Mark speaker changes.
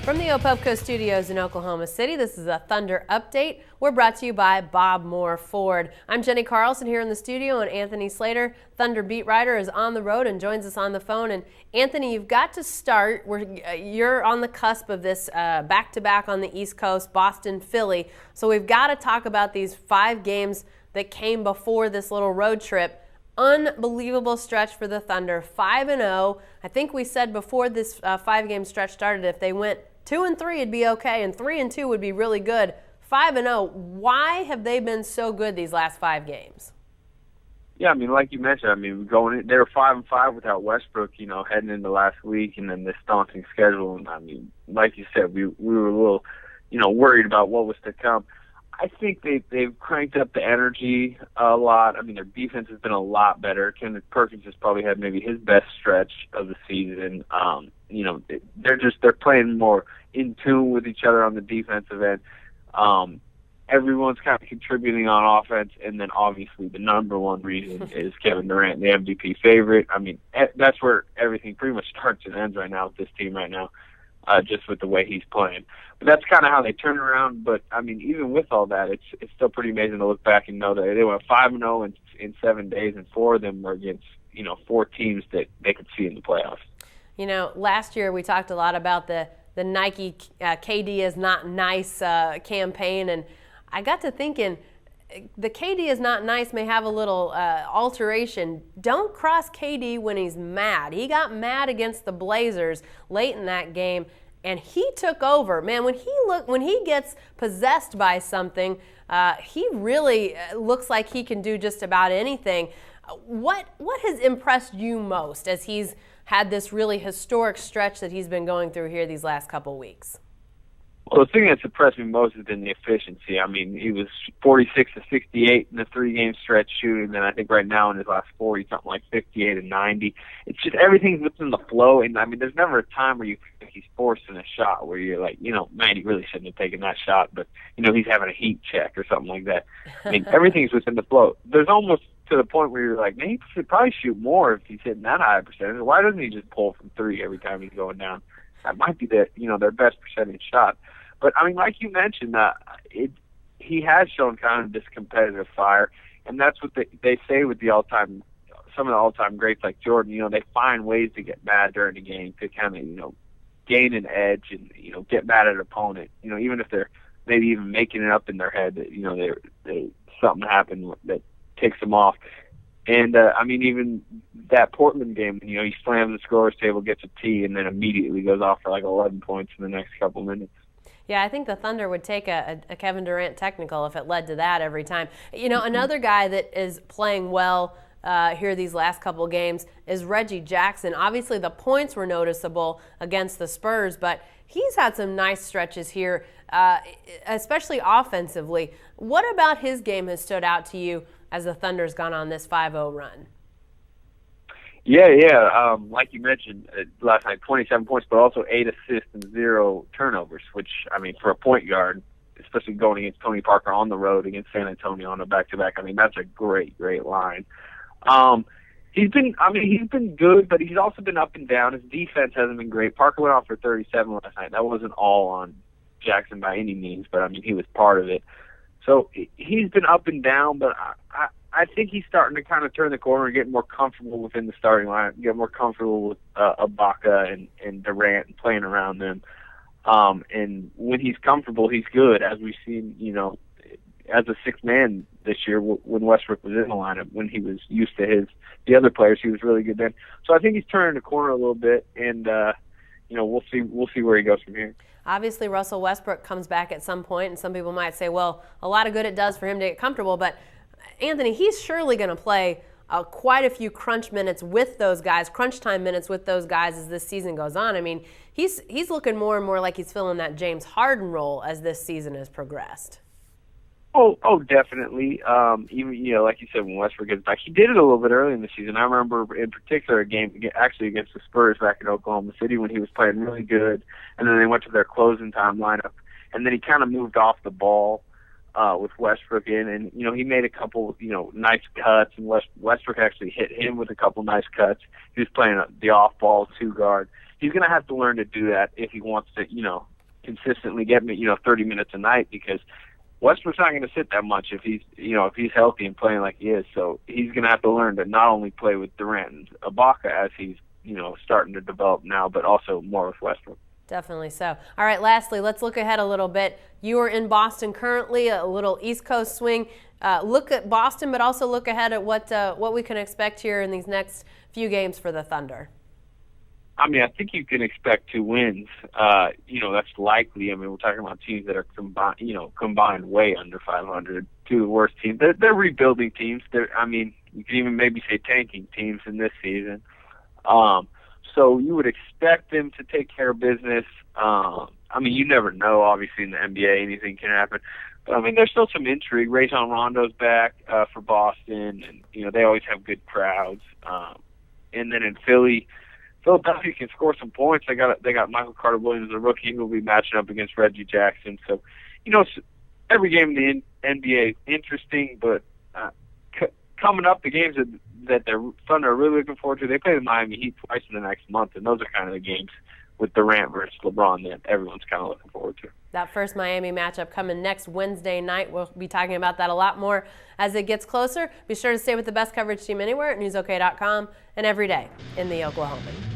Speaker 1: From the Opubco Studios in Oklahoma City, this is a Thunder Update. We're brought to you by Bob Moore Ford. I'm Jenny Carlson here in the studio, and Anthony Slater, Thunder beat writer, is on the road and joins us on the phone. And Anthony, you've got to start. You're on the cusp of this back-to-back on the East Coast, Boston, Philly. So we've got to talk about these 5 games that came before this little road trip. Unbelievable stretch for the Thunder, 5-0. I think we said before this 5-game stretch started, if they went 2-3, it'd be okay, and 3-2 would be really good. 5-0. Why have they been so good these last 5 games?
Speaker 2: Yeah, I mean, like you mentioned, they were 5-5 without Westbrook, heading into last week, and then this daunting schedule. And I mean, like you said, we were a little, worried about what was to come. I think they've cranked up the energy a lot. I mean, their defense has been a lot better. Kenneth Perkins has probably had maybe his best stretch of the season. They're playing more in tune with each other on the defensive end. Everyone's kind of contributing on offense, and then obviously the number one reason is Kevin Durant, the MVP favorite. I mean, that's where everything pretty much starts and ends right now with this team right now. Just with the way he's playing. But that's kind of how they turn around. But, I mean, even with all that, it's still pretty amazing to look back and know that they went 5-0 in 7 days, and 4 of them were against, 4 teams that they could see in the playoffs.
Speaker 1: Last year we talked a lot about the Nike KD is not nice campaign, and I got to thinking, the KD is not nice may have a little alteration. Don't cross KD when he's mad. He got mad against the Blazers late in that game, and he took over. Man, when he gets possessed by something, he really looks like he can do just about anything. What has impressed you most as he's had this really historic stretch that he's been going through here these last couple weeks?
Speaker 2: Well, the thing that's impressed me most has been the efficiency. I mean, he was 46-68 in the 3-game stretch shooting. Then I think right now in his last 4, he's something like 58-90. It's just everything's within the flow. And, I mean, there's never a time where you think he's forcing a shot where you're like, man, he really shouldn't have taken that shot. But, he's having a heat check or something like that. I mean, everything's within the flow. There's almost to the point where you're like, man, he should probably shoot more if he's hitting that high percentage. Why doesn't he just pull from 3 every time he's going down? That might be their best percentage shot. But, I mean, like you mentioned, he has shown kind of this competitive fire, and that's what they say with some of the all-time greats like Jordan. They find ways to get mad during the game to kind of, gain an edge and, get mad at an opponent. Even if they're maybe even making it up in their head that, they something happened that takes them off. And, even that Portland game, he slams the scorer's table, gets a tee, and then immediately goes off for like 11 points in the next couple minutes.
Speaker 1: Yeah, I think the Thunder would take a Kevin Durant technical if it led to that every time. Another guy that is playing well here these last couple games is Reggie Jackson. Obviously, the points were noticeable against the Spurs, but he's had some nice stretches here, especially offensively. What about his game has stood out to you as the Thunder's gone on this 5-0 run?
Speaker 2: Yeah. Like you mentioned last night, 27 points, but also 8 assists and 0 turnovers, which, I mean, for a point guard, especially going against Tony Parker on the road against San Antonio on a back-to-back, I mean, that's a great, great line. He's been good, but he's also been up and down. His defense hasn't been great. Parker went off for 37 last night. That wasn't all on Jackson by any means, but, I mean, he was part of it. So he's been up and down, but I think he's starting to kind of turn the corner and get more comfortable within the starting line, get more comfortable with Ibaka and Durant and playing around them. And when he's comfortable, he's good, as we've seen, as a sixth man this year when Westbrook was in the lineup. When he was used to the other players, he was really good then. So I think he's turning the corner a little bit, and we'll see where he goes from here.
Speaker 1: Obviously, Russell Westbrook comes back at some point, and some people might say, well, a lot of good it does for him to get comfortable. But, Anthony, he's surely going to play quite a few crunch minutes with those guys, crunch time minutes with those guys as this season goes on. I mean, he's looking more and more like he's filling that James Harden role as this season has progressed.
Speaker 2: Oh, definitely. Even, like you said, when Westbrook gets back, he did it a little bit early in the season. I remember in particular a game actually against the Spurs back in Oklahoma City when he was playing really good, and then they went to their closing time lineup, and then he kind of moved off the ball with Westbrook in, and, he made a couple, nice cuts, and Westbrook actually hit him with a couple nice cuts. He was playing the off-ball 2 guard. He's going to have to learn to do that if he wants to, consistently get me, 30 minutes a night, because Westbrook's not going to sit that much if he's healthy and playing like he is. So he's going to have to learn to not only play with Durant and Ibaka as he's, starting to develop now, but also more with Westbrook.
Speaker 1: Definitely so. All right, lastly, let's look ahead a little bit. You are in Boston currently, a little East Coast swing. Look at Boston, but also look ahead at what we can expect here in these next few games for the Thunder.
Speaker 2: I mean, I think you can expect 2 wins. That's likely. I mean, we're talking about teams that are combined way under 500. 2 of the worst teams. They're rebuilding teams. You can even maybe say tanking teams in this season. So you would expect them to take care of business. You never know. Obviously, in the NBA, anything can happen. But, there's still some intrigue. Rajon Rondo's back for Boston, and, they always have good crowds. And then in Philadelphia can score some points. They got Michael Carter-Williams, a rookie, who will be matching up against Reggie Jackson. So, every game in the NBA is interesting, but coming up, the games that the Thunder are really looking forward to, they play the Miami Heat twice in the next month, and those are kind of the games with Durant versus LeBron that everyone's kind of looking forward to.
Speaker 1: That first Miami matchup coming next Wednesday night. We'll be talking about that a lot more as it gets closer. Be sure to stay with the best coverage team anywhere at newsok.com and every day in the Oklahoman.